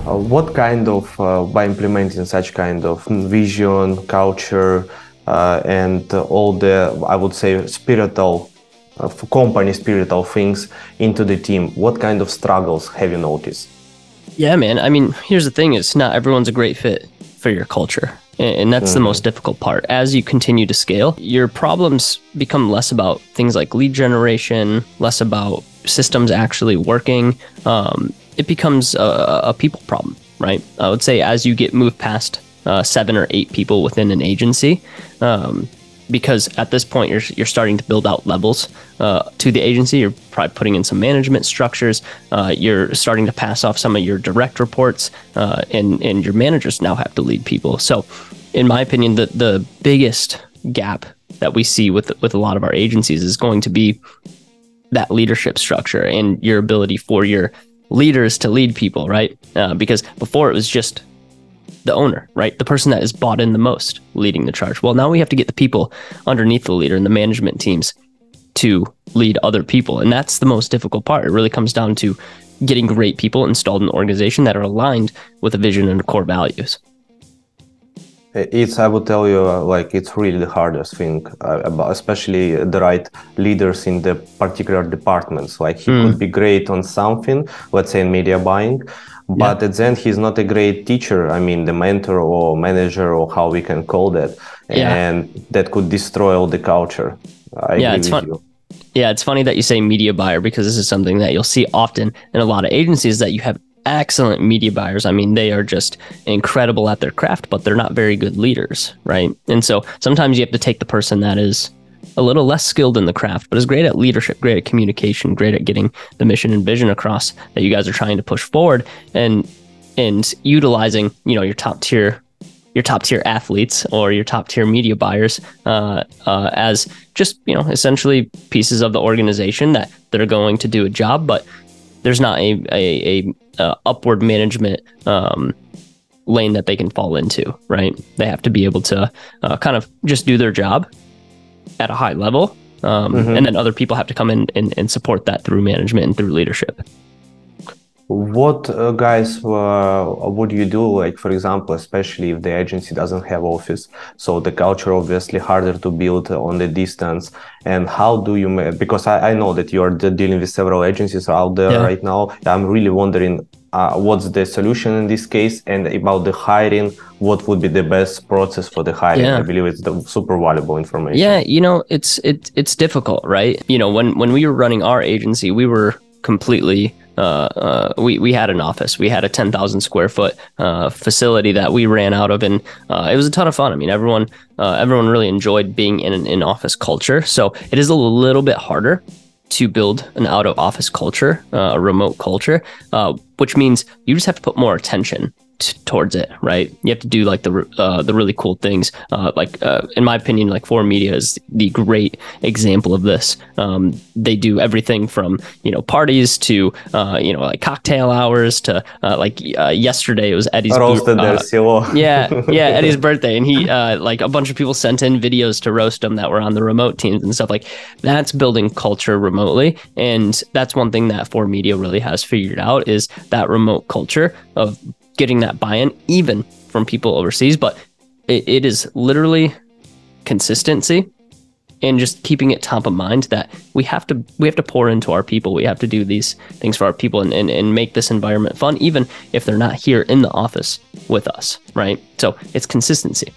What kind of, by implementing such kind of vision, culture, and all the, I would say, spiritual, company spiritual things into the team, what kind of struggles have you noticed? Yeah, man. I mean, here's the thing is not everyone's a great fit for your culture. And that's the most difficult part. As you continue to scale, your problems become less about things like lead generation, less about systems actually working. It becomes a people problem, right? I would say as you get moved past 7 or 8 people within an agency, because at this point you're starting to build out levels to the agency. You're probably putting in some management structures. You're starting to pass off some of your direct reports, and your managers now have to lead people. So, in my opinion, the biggest gap that we see with a lot of our agencies is going to be that leadership structure and your ability for your leaders to lead people, right? Because before it was just the owner, right? The person that is bought in the most leading the charge. Well, now we have to get the people underneath the leader and the management teams to lead other people. And that's the most difficult part. It really comes down to getting great people installed in the organization that are aligned with a vision and core values. I would tell you, it's really the hardest thing, especially the right leaders in the particular departments. Like he could be great on something, let's say in media buying, but at the end, he's not a great teacher. I mean, the mentor or manager or how we can call that. And that could destroy all the culture. I agree with you. Yeah, it's funny that you say media buyer, because this is something that you'll see often in a lot of agencies, that you have excellent media buyers. I mean, they are just incredible at their craft, but they're not very good leaders, right? And so sometimes you have to take the person that is a little less skilled in the craft, but is great at leadership, great at communication, great at getting the mission and vision across that you guys are trying to push forward, and utilizing, your top tier athletes or your top tier media buyers as just, essentially pieces of the organization that are going to do a job, but there's not a upward management lane that they can fall into, right? They have to be able to kind of just do their job at a high level, and then other people have to come in and support that through management and through leadership. What guys would you do, like, for example, especially if the agency doesn't have office, so the culture obviously harder to build on the distance, and how do you because I know that you are dealing with several agencies out there right now. I'm really wondering what's the solution in this case, and about the hiring, what would be the best process for the hiring? I believe it's the super valuable information. It's difficult, right? When we were running our agency, we were completely we had an office. We had a 10,000 square foot facility that we ran out of, and it was a ton of fun. I mean, everyone really enjoyed being in an in-office culture. So it is a little bit harder to build an out-of-office culture, a remote culture, which means you just have to put more attention towards it, right? You have to do like the really cool things. In my opinion, like 4Media is the great example of this. They do everything from parties to like cocktail hours to yesterday it was Eddie's Eddie's birthday, and he like a bunch of people sent in videos to roast him that were on the remote teams and stuff. Like, that's building culture remotely, and that's one thing that 4Media really has figured out, is that remote culture of getting that buy-in even from people overseas. But it is literally consistency and just keeping it top of mind that we have to pour into our people. We have to do these things for our people and make this environment fun, even if they're not here in the office with us, right? So it's consistency.